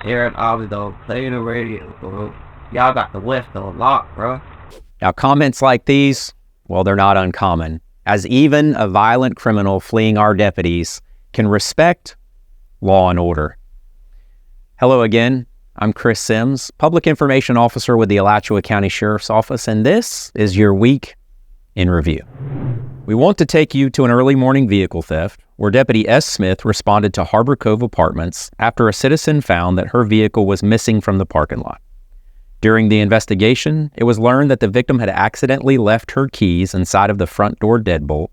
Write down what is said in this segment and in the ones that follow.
Aaron Alvarez playing the radio, bro. Y'all got the West on lock, bro. Now, comments like these, well, they're not uncommon, as even a violent criminal fleeing our deputies can respect law and order. Hello again. I'm Chris Sims, Public Information Officer with the Alachua County Sheriff's Office, and this is your week in review. We want to take you to an early morning vehicle theft where Deputy S. Smith responded to Harbor Cove Apartments after a citizen found that her vehicle was missing from the parking lot. During the investigation, it was learned that the victim had accidentally left her keys inside of the front door deadbolt,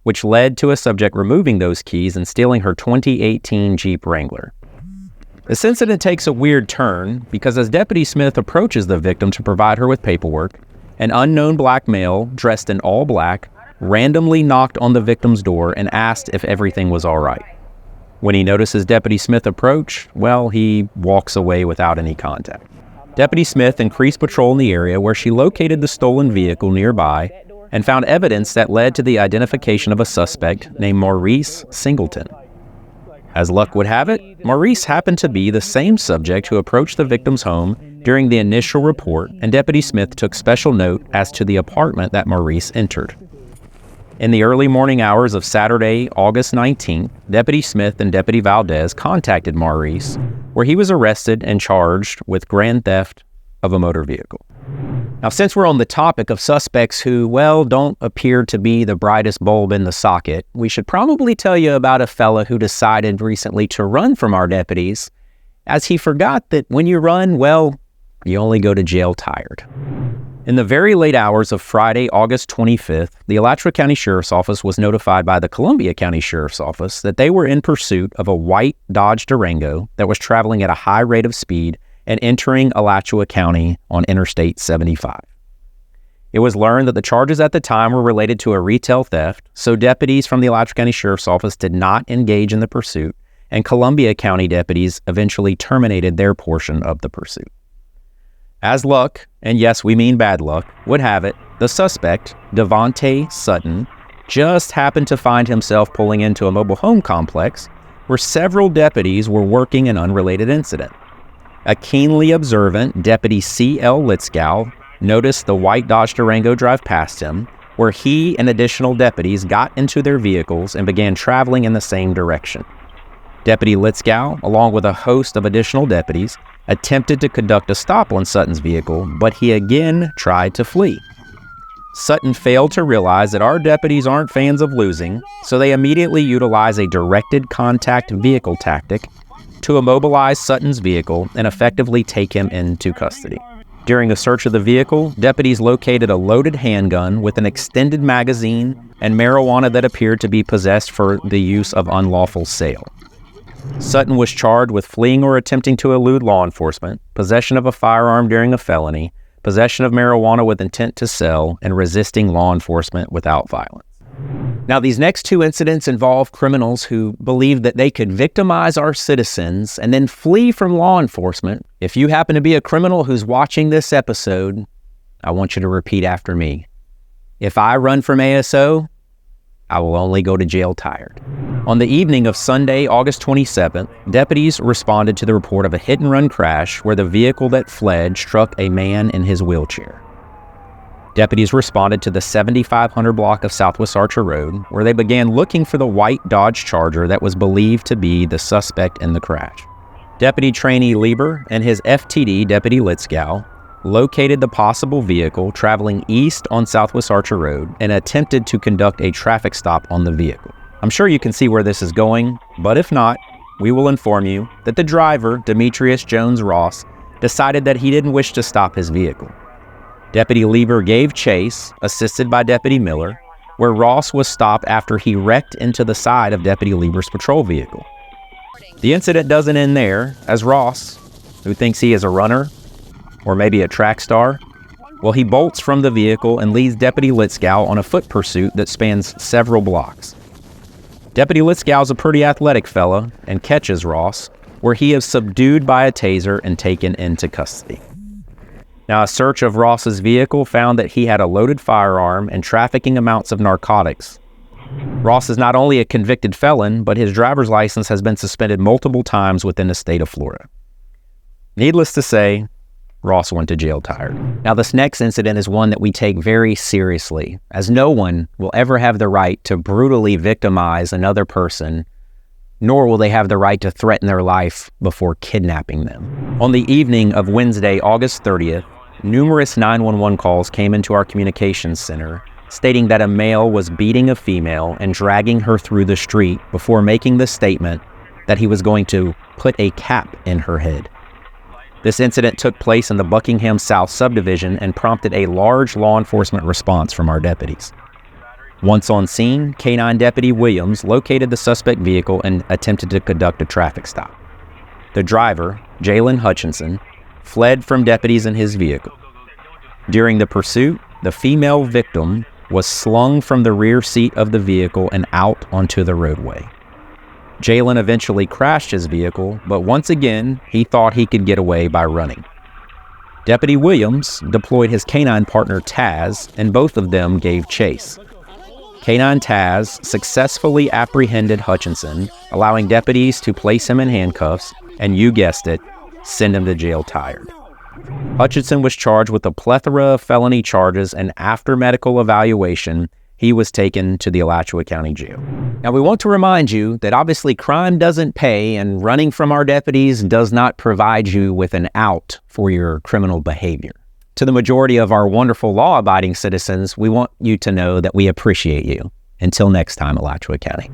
which led to a subject removing those keys and stealing her 2018 Jeep Wrangler. This incident takes a weird turn because as Deputy Smith approaches the victim to provide her with paperwork, an unknown black male dressed in all black randomly knocked on the victim's door and asked if everything was all right. When he notices Deputy Smith approach, well, he walks away without any contact. Deputy Smith increased patrol in the area where she located the stolen vehicle nearby and found evidence that led to the identification of a suspect named MAURICE Singleton. As luck would have it, MAURICE happened to be the same subject who approached the victim's home during the initial report, and Deputy Smith took special note as to the apartment that MAURICE entered. In the early morning hours of Saturday, August 19th, Deputy Smith and Deputy Valdez contacted MAURICE, where he was arrested and charged with grand theft of a motor vehicle. Now, since we're on the topic of suspects who, well, don't appear to be the brightest bulb in the socket, we should probably tell you about a fella who decided recently to run from our deputies, as he forgot that when you run, well, you only go to jail tired. In the very late hours of Friday, August 25th, the Alachua County Sheriff's Office was notified by the Columbia County Sheriff's Office that they were in pursuit of a white Dodge Durango that was traveling at a high rate of speed and entering Alachua County on Interstate 75. It was learned that the charges at the time were related to a retail theft, so deputies from the Alachua County Sheriff's Office did not engage in the pursuit, and Columbia County deputies eventually terminated their portion of the pursuit. As luck, and yes, we mean bad luck, would have it, the suspect, DAVONTE SUTTON, just happened to find himself pulling into a mobile home complex where several deputies were working an unrelated incident. A keenly observant Deputy C.L. Litzkow noticed the white Dodge Durango drive past him, where he and additional deputies got into their vehicles and began traveling in the same direction. Deputy Litzkow, along with a host of additional deputies, attempted to conduct a stop on Sutton's vehicle, but he again tried to flee. Sutton failed to realize that our deputies aren't fans of losing, so they immediately utilize a directed contact vehicle tactic to immobilize Sutton's vehicle and effectively take him into custody. During a search of the vehicle, deputies located a loaded handgun with an extended magazine and marijuana that appeared to be possessed for the use of unlawful sale. Sutton was charged with fleeing or attempting to elude law enforcement, possession of a firearm during a felony, possession of marijuana with intent to sell, and resisting law enforcement without violence. Now, these next two incidents involve criminals who believe that they could victimize our citizens and then flee from law enforcement. If you happen to be a criminal who's watching this episode, I want you to repeat after me. If I run from ASO, I will only go to jail tired. On the evening of Sunday, August 27th, deputies responded to the report of a hit-and-run crash where the vehicle that fled struck a man in his wheelchair. Deputies responded to the 7500 block of Southwest Archer Road, where they began looking for the white Dodge Charger that was believed to be the suspect in the crash. Deputy Trainee Lieber and his FTD, Deputy Litzkow, located the possible vehicle traveling east on Southwest Archer Road and attempted to conduct a traffic stop on the vehicle. I'm sure you can see where this is going, but if not, we will inform you that the driver, Demetrius Jones Ross, decided that he didn't wish to stop his vehicle. Deputy Lieber gave chase, assisted by Deputy Miller, where Ross was stopped after he wrecked into the side of Deputy Lieber's patrol vehicle. The incident doesn't end there, as Ross, who thinks he is a runner, or maybe a track star, well, he bolts from the vehicle and leads Deputy Litzkow on a foot pursuit that spans several blocks. Deputy Litzkow's a pretty athletic fella and catches Ross, where he is subdued by a taser and taken into custody. Now, a search of Ross's vehicle found that he had a loaded firearm and trafficking amounts of narcotics. Ross is not only a convicted felon, but his driver's license has been suspended multiple times within the state of Florida. Needless to say, Ross went to jail tired. Now, this next incident is one that we take very seriously, as no one will ever have the right to brutally victimize another person, nor will they have the right to threaten their life before kidnapping them. On the evening of Wednesday, August 30th, numerous 911 calls came into our communications center stating that a male was beating a female and dragging her through the street before making the statement that he was going to put a cap in her head. This incident took place in the Buckingham South subdivision and prompted a large law enforcement response from our deputies. Once on scene, K-9 Deputy Williams located the suspect vehicle and attempted to conduct a traffic stop. The driver, JALEN Hutchinson, fled from deputies in his vehicle. During the pursuit, the female victim was slung from the rear seat of the vehicle and out onto the roadway. JALEN eventually crashed his vehicle, but once again, he thought he could get away by running. Deputy Williams deployed his K-9 partner Taz, and both of them gave chase. K-9 Taz successfully apprehended Hutchinson, allowing deputies to place him in handcuffs, and you guessed it, send him to jail tired. Hutchinson was charged with a plethora of felony charges, and after medical evaluation, he was taken to the Alachua County Jail. Now, we want to remind you that obviously crime doesn't pay, and running from our deputies does not provide you with an out for your criminal behavior. To the majority of our wonderful law-abiding citizens, we want you to know that we appreciate you. Until next time, Alachua County.